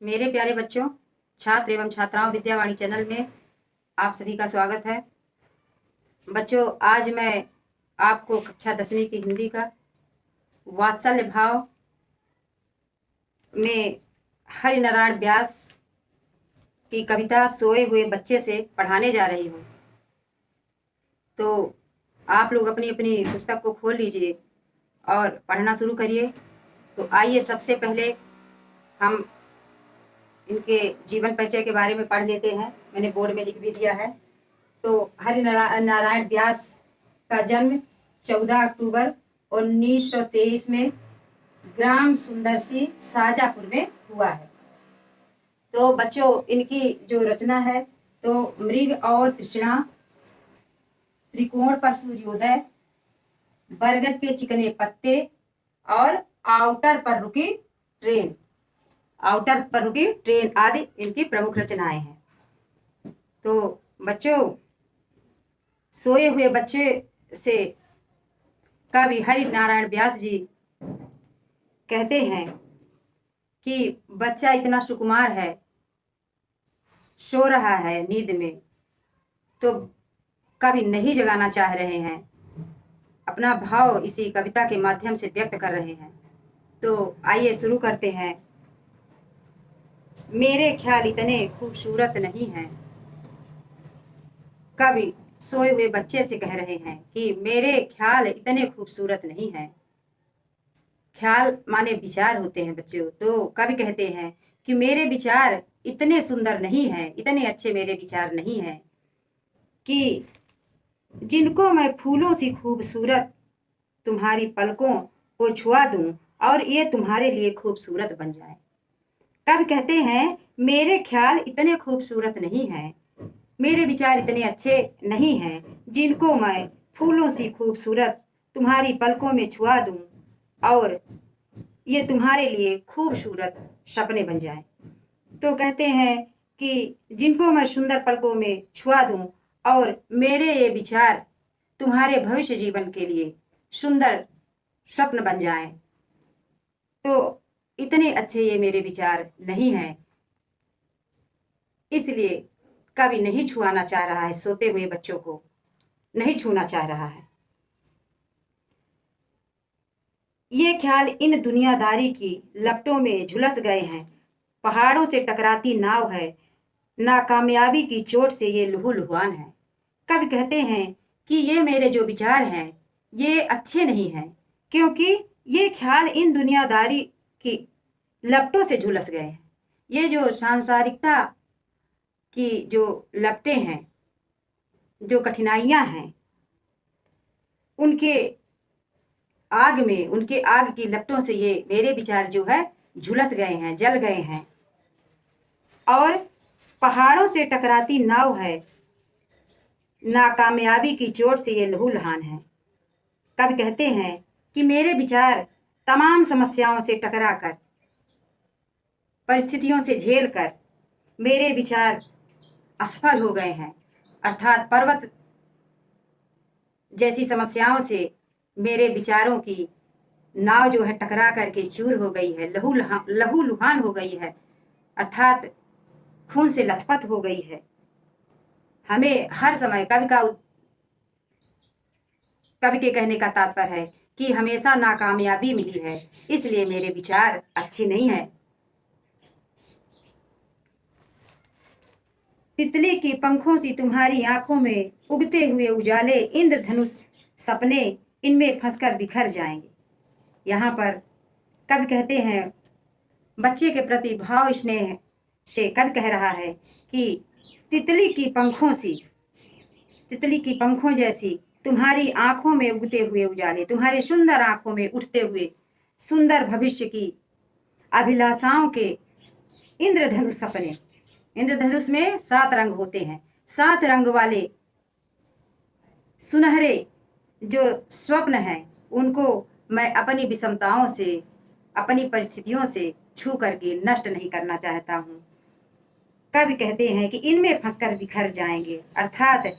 मेरे प्यारे बच्चों, छात्र एवं छात्राओं विद्यावाणी चैनल में आप सभी का स्वागत है। बच्चों, आज मैं आपको कक्षा 10वीं की हिंदी का वात्सल्य भाव में हरिनारायण व्यास की कविता सोए हुए बच्चे से पढ़ाने जा रही हूँ। तो आप लोग अपनी अपनी पुस्तक को खोल लीजिए और पढ़ना शुरू करिए। तो आइए सबसे पहले हम इनके जीवन परिचय के बारे में पढ़ लेते हैं। मैंने बोर्ड में लिख भी दिया है। तो हरिनारायण व्यास का जन्म 14 अक्टूबर 1923 में ग्राम सुंदरसी शाजापुर में हुआ है। तो बच्चों, इनकी जो रचना है तो मृग और तृष्णा, त्रिकोण पर सूर्योदय, बरगद के चिकने पत्ते और आउटर पर रुकी ट्रेन आदि इनकी प्रमुख रचनाएं हैं। तो बच्चों, सोए हुए बच्चे से कवि हरिनारायण व्यास जी कहते हैं कि बच्चा इतना सुकुमार है, सो रहा है नींद में, तो कवि नहीं जगाना चाह रहे हैं, अपना भाव इसी कविता के माध्यम से व्यक्त कर रहे हैं। तो आइए शुरू करते हैं। मेरे ख्याल इतने खूबसूरत नहीं हैं। कवि सोए हुए बच्चे से कह रहे हैं कि मेरे ख्याल इतने खूबसूरत नहीं हैं। ख्याल माने विचार होते हैं बच्चों। तो कवि कहते हैं कि मेरे विचार इतने सुंदर नहीं हैं, इतने अच्छे मेरे विचार नहीं हैं कि जिनको मैं फूलों सी खूबसूरत तुम्हारी पलकों को छुआ दूं और ये तुम्हारे लिए खूबसूरत बन जाए। कवि कहते हैं मेरे ख्याल इतने खूबसूरत नहीं हैं, मेरे विचार इतने अच्छे नहीं हैं जिनको मैं फूलों सी खूबसूरत तुम्हारी पलकों में छुआ दूं और ये तुम्हारे लिए खूबसूरत सपने बन जाएं। तो कहते हैं कि जिनको मैं सुंदर पलकों में छुआ दूं और मेरे ये विचार तुम्हारे भविष्य जीवन के लिए सुंदर स्वप्न बन जाएं। तो इतने अच्छे ये मेरे विचार नहीं हैं, इसलिए कवि नहीं छुआना चाह रहा है, सोते हुए बच्चों को नहीं छूना चाह रहा है। ये ख्याल इन दुनियादारी की लपटों में झुलस गए हैं। पहाड़ों से टकराती नाव है, नाकामयाबी की चोट से ये लहूलुहान है। कवि कहते हैं कि ये मेरे जो विचार हैं ये अच्छे नहीं हैं, क्योंकि ये ख्याल इन दुनियादारी की लपटों से झुलस गए हैं। ये जो सांसारिकता की जो लपटें हैं, जो कठिनाइयां हैं, उनके आग की लपटों से ये मेरे विचार जो है झुलस गए हैं, जल गए हैं। और पहाड़ों से टकराती नाव है, नाकामयाबी की चोट से ये लहूलुहान है। कवि कहते हैं कि मेरे विचार तमाम समस्याओं से टकराकर, परिस्थितियों से झेलकर मेरे विचार असफल हो गए हैं, अर्थात पर्वत जैसी समस्याओं से मेरे विचारों की नाव जो है टकरा करके चूर हो गई है, लहूलुहान हो गई है, अर्थात खून से लथपथ हो गई है। हमें हर समय कवि के कहने का तात्पर्य है कि हमेशा नाकामयाबी मिली है, इसलिए मेरे विचार अच्छे नहीं हैं। तितली की पंखों सी तुम्हारी आंखों में उगते हुए उजाले, इंद्रधनुष सपने इनमें फंसकर बिखर जाएंगे। यहाँ पर कवि कहते हैं बच्चे के प्रति भाव स्नेह से कवि कह रहा है कि तितली की पंखों जैसी तुम्हारी आंखों में उगते हुए उजाले, तुम्हारे सुंदर आंखों में उठते हुए सुंदर भविष्य की अभिलाषाओं के इंद्रधनुष सपने। इंद्रधनुष में 7 रंग होते हैं, 7 रंग वाले सुनहरे जो स्वप्न हैं उनको मैं अपनी विषमताओं से, अपनी परिस्थितियों से छू करके नष्ट नहीं करना चाहता हूँ। कवि कहते हैं कि इनमें फंसकर बिखर जाएंगे, अर्थात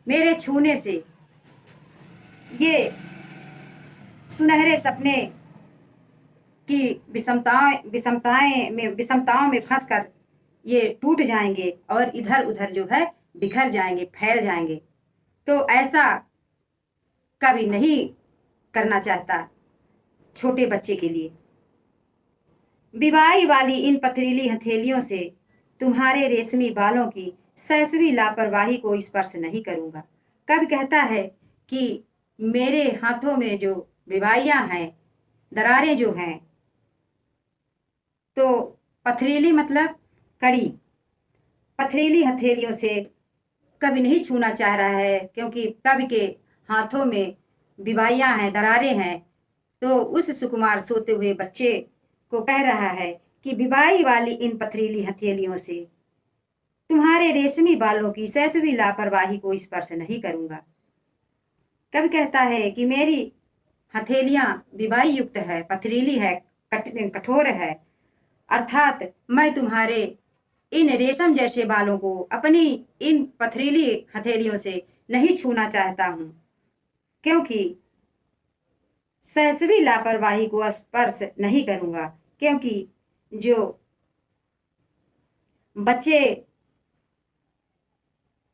मेरे छूने से ये सुनहरे सपने कि विषमताओं में फंसकर ये टूट जाएंगे और इधर उधर जो है बिखर जाएंगे, फैल जाएंगे। तो ऐसा कभी नहीं करना चाहता छोटे बच्चे के लिए। बिबाई वाली इन पथरीली हथेलियों से तुम्हारे रेशमी बालों की सैसवी लापरवाही को स्पर्श नहीं करूंगा। कब कहता है कि मेरे हाथों में जो बिबाइयां हैं, दरारें जो हैं, तो पथरीली मतलब कड़ी, पथरीली हथेलियों से कभी नहीं छूना चाह रहा है, क्योंकि कवि के हाथों में बिबाइयां हैं, दरारें हैं। तो उस सुकुमार सोते हुए बच्चे को कह रहा है कि बिबाई वाली इन पथरीली हथेलियों से तुम्हारे रेशमी बालों की सैसवी लापरवाही को स्पर्श नहीं करूंगा। कवि कहता है कि मेरी हथेलियां बिबाई युक्त है, पथरीली है, कठोर है, अर्थात मैं तुम्हारे इन रेशम जैसे बालों को अपनी इन पथरीली हथेलियों से नहीं छूना चाहता हूं, क्योंकि सैसवी लापरवाही को स्पर्श नहीं करूंगा, क्योंकि जो बच्चे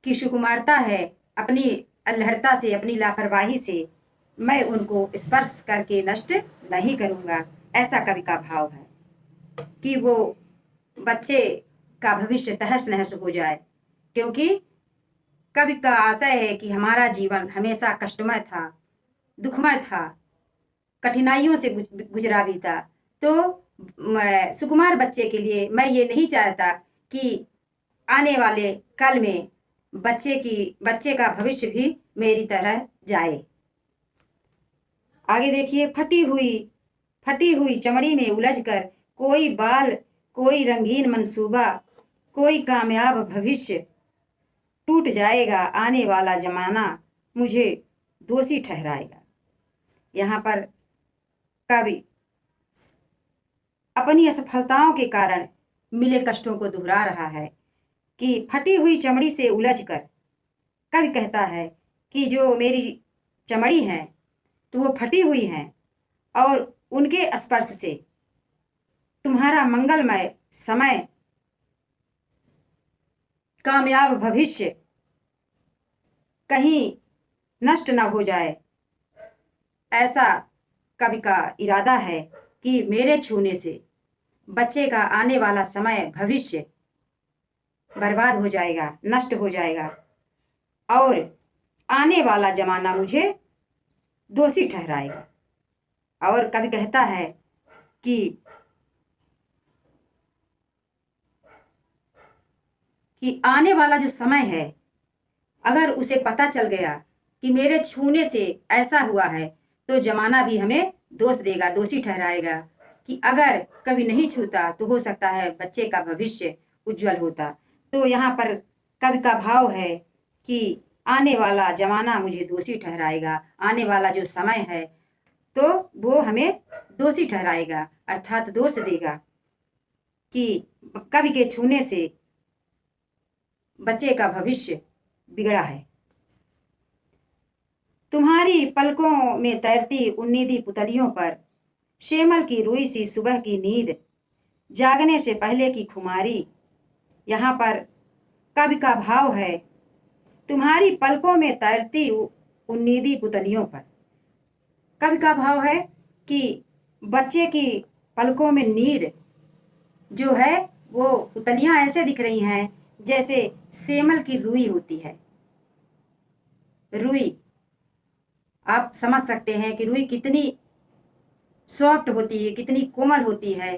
की सुकुमारता है, अपनी अल्हड़ता से, अपनी लापरवाही से मैं उनको स्पर्श करके नष्ट नहीं करूंगा। ऐसा कवि का भाव है कि वो बच्चे का भविष्य तहस नहस हो जाए, क्योंकि कवि का आशय है कि हमारा जीवन हमेशा कष्टमय था, दुखमय था, कठिनाइयों से गुजरा भी था। तो सुकुमार बच्चे के लिए मैं ये नहीं चाहता कि आने वाले कल में बच्चे का भविष्य भी मेरी तरह जाए। आगे देखिए, फटी हुई चमड़ी में उलझकर कोई बाल, कोई रंगीन मंसूबा, कोई कामयाब भविष्य टूट जाएगा, आने वाला जमाना मुझे दोषी ठहराएगा। यहाँ पर कवि अपनी असफलताओं के कारण मिले कष्टों को दोहरा रहा है कि फटी हुई चमड़ी से उलझकर, कवि कहता है कि जो मेरी चमड़ी है तो वो फटी हुई है, और उनके स्पर्श से तुम्हारा मंगलमय समय, कामयाब भविष्य कहीं नष्ट न हो जाए। ऐसा कवि का इरादा है कि मेरे छूने से बच्चे का आने वाला समय, भविष्य बर्बाद हो जाएगा, नष्ट हो जाएगा, और आने वाला जमाना मुझे दोषी ठहराएगा। और कवि कहता है कि आने वाला जो समय है, अगर उसे पता चल गया कि मेरे छूने से ऐसा हुआ है, तो जमाना भी हमें दोष देगा, दोषी ठहराएगा कि अगर कभी नहीं छूता तो हो सकता है बच्चे का भविष्य उज्जवल होता। तो यहाँ पर कवि का भाव है कि आने वाला जमाना मुझे दोषी ठहराएगा, आने वाला जो समय है तो वो हमें दोषी ठहराएगा, अर्थात दोष देगा कि कवि के छूने से बच्चे का भविष्य बिगड़ा है। तुम्हारी पलकों में तैरती उन्नीदी पुतलियों पर शेमल की रुई सी सुबह की नींद, जागने से पहले की खुमारी। यहाँ पर कवि का भाव है, तुम्हारी पलकों में तैरती उन्नीदी पुतलियों पर। कवि का भाव है कि बच्चे की पलकों में नींद जो है, वो पुतलियां ऐसे दिख रही हैं जैसे सेमल की रुई होती है। रुई, आप समझ सकते हैं कि रुई कितनी सॉफ्ट होती है, कितनी कोमल होती है।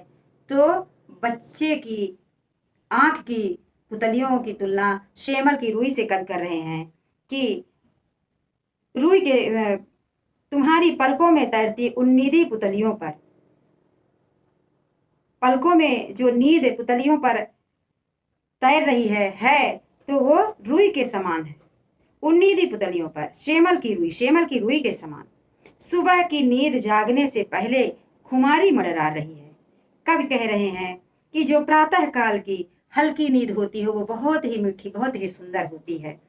तो बच्चे की आंख की पुतलियों की तुलना शेमल की रुई से कर रहे हैं कि रुई के तुम्हारी पलकों में तैरती उन्नीदी पुतलियों पर, पलकों में जो नींद पुतलियों पर तैर रही है तो वो रुई के समान है। उन्नीदी पुतलियों पर शेमल की रुई के समान। सुबह की नींद जागने से पहले खुमारी मंडरा रही है। कवि कह रहे हैं कि जो प्रातः काल की हल्की नींद होती है वो बहुत ही मीठी, बहुत ही सुंदर होती है।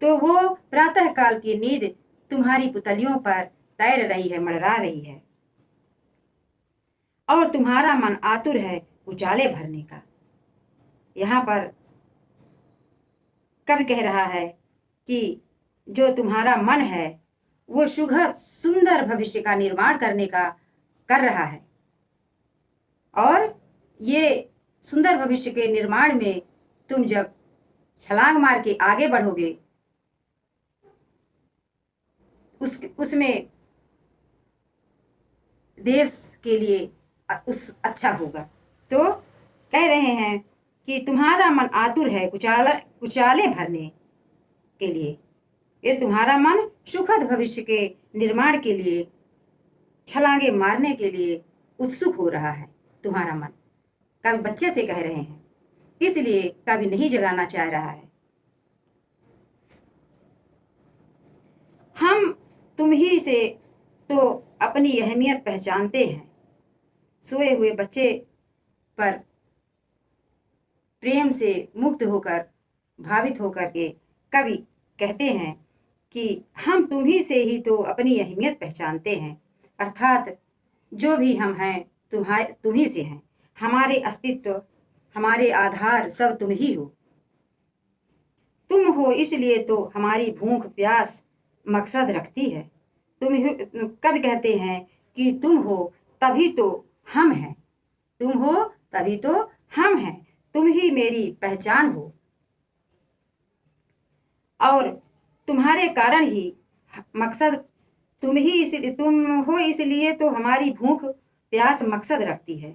तो वो प्रातः काल की नींद तुम्हारी पुतलियों पर तैर रही है, मंडरा रही है। और तुम्हारा मन आतुर है उजाले भरने का। यहाँ पर कवि कह रहा है कि जो तुम्हारा मन है वो सुखद सुंदर भविष्य का निर्माण करने का कर रहा है, और ये सुंदर भविष्य के निर्माण में तुम जब छलांग मार के आगे बढ़ोगे उसमें देश के लिए उस अच्छा होगा। तो कह रहे हैं कि तुम्हारा मन आतुर है कुचाले भरने के लिए, ये तुम्हारा मन सुखद भविष्य के निर्माण के लिए छलांगे मारने के लिए उत्सुक हो रहा है। तुम्हारा मन कभी बच्चे से कह रहे हैं, इसलिए कभी नहीं जगाना चाह रहा है। हम तुम ही से तो अपनी अहमियत पहचानते हैं। सोए हुए बच्चे पर प्रेम से मुग्ध होकर भावित होकर के कवि कहते हैं कि हम तुम्ही से ही तो अपनी अहमियत पहचानते हैं, अर्थात जो भी हम हैं तुम्ही से हैं। हमारे अस्तित्व हमारे आधार सब तुम ही हो। तुम हो इसलिए तो हमारी भूख प्यास मकसद रखती है। कवि कहते हैं कि तुम हो तभी तो हम हैं, तुम हो तभी तो हम हैं, तुम ही मेरी पहचान हो, और तुम्हारे कारण ही मकसद तुम हो इसलिए तो हमारी भूख प्यास मकसद रखती है।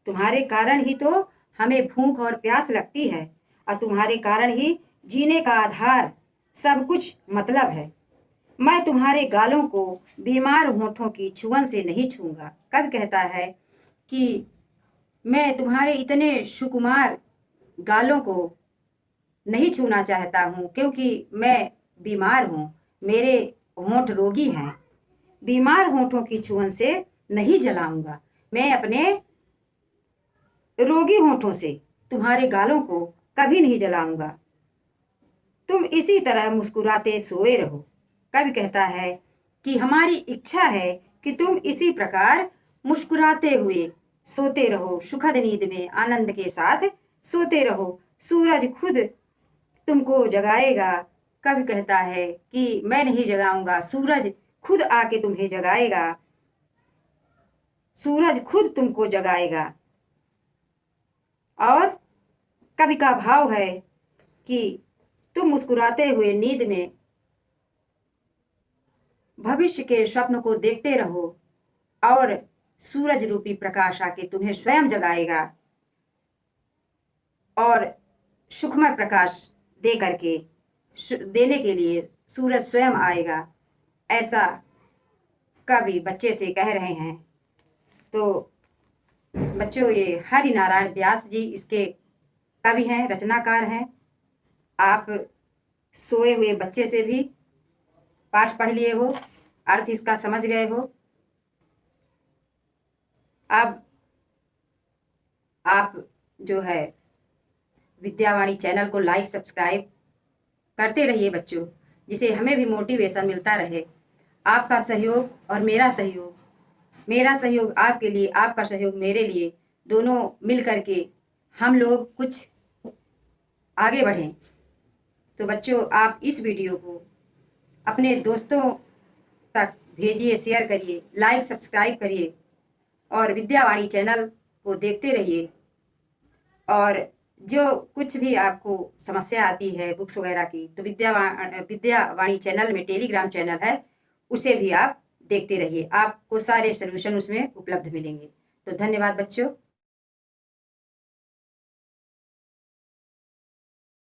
तुम्हारे कारण ही तो हमें भूख और प्यास लगती है, और तुम्हारे कारण ही जीने का आधार सब कुछ मतलब है। मैं तुम्हारे गालों को बीमार होठों की छुअन से नहीं छूंगा। कब कहता है कि मैं तुम्हारे इतने सुकुमार गालों को नहीं छूना चाहता हूँ, क्योंकि मैं बीमार हूँ, मेरे होंठ रोगी हैं। बीमार होठों की छुअन से नहीं जलाऊंगा, मैं अपने रोगी होठों से तुम्हारे गालों को कभी नहीं जलाऊंगा। तुम इसी तरह मुस्कुराते सोए रहो। कवि कहता है कि हमारी इच्छा है कि तुम इसी प्रकार मुस्कुराते हुए सोते रहो, सुखद नींद में आनंद के साथ सोते रहो। सूरज खुद तुमको जगाएगा। कवि कहता है कि मैं नहीं जगाऊंगा, सूरज खुद आके तुम्हें जगाएगा, सूरज खुद तुमको जगाएगा। और कवि का भाव है कि तुम मुस्कुराते हुए नींद में भविष्य के स्वप्न को देखते रहो, और सूरज रूपी प्रकाश आके तुम्हें स्वयं जगाएगा, और सुखमय प्रकाश देने के लिए सूरज स्वयं आएगा। ऐसा कवि बच्चे से कह रहे हैं। तो बच्चों, ये हरि नारायण व्यास जी इसके कवि हैं, रचनाकार हैं। आप सोए हुए बच्चे से भी पाठ पढ़ लिए हो, अर्थ इसका समझ गए हो। अब आप जो है विद्यावाणी चैनल को लाइक सब्सक्राइब करते रहिए बच्चों, जिसे हमें भी मोटिवेशन मिलता रहे। आपका सहयोग और मेरा सहयोग आपके लिए, आपका सहयोग मेरे लिए, दोनों मिल करके हम लोग कुछ आगे बढ़ें। तो बच्चों, आप इस वीडियो को अपने दोस्तों तक भेजिए, शेयर करिए, लाइक सब्सक्राइब करिए, और विद्यावाणी चैनल को देखते रहिए। और जो कुछ भी आपको समस्या आती है बुक्स वगैरह की, तो विद्यावाणी चैनल में टेलीग्राम चैनल है, उसे भी आप देखते रहिए, आपको सारे सलूशन उसमें उपलब्ध मिलेंगे। तो धन्यवाद बच्चों।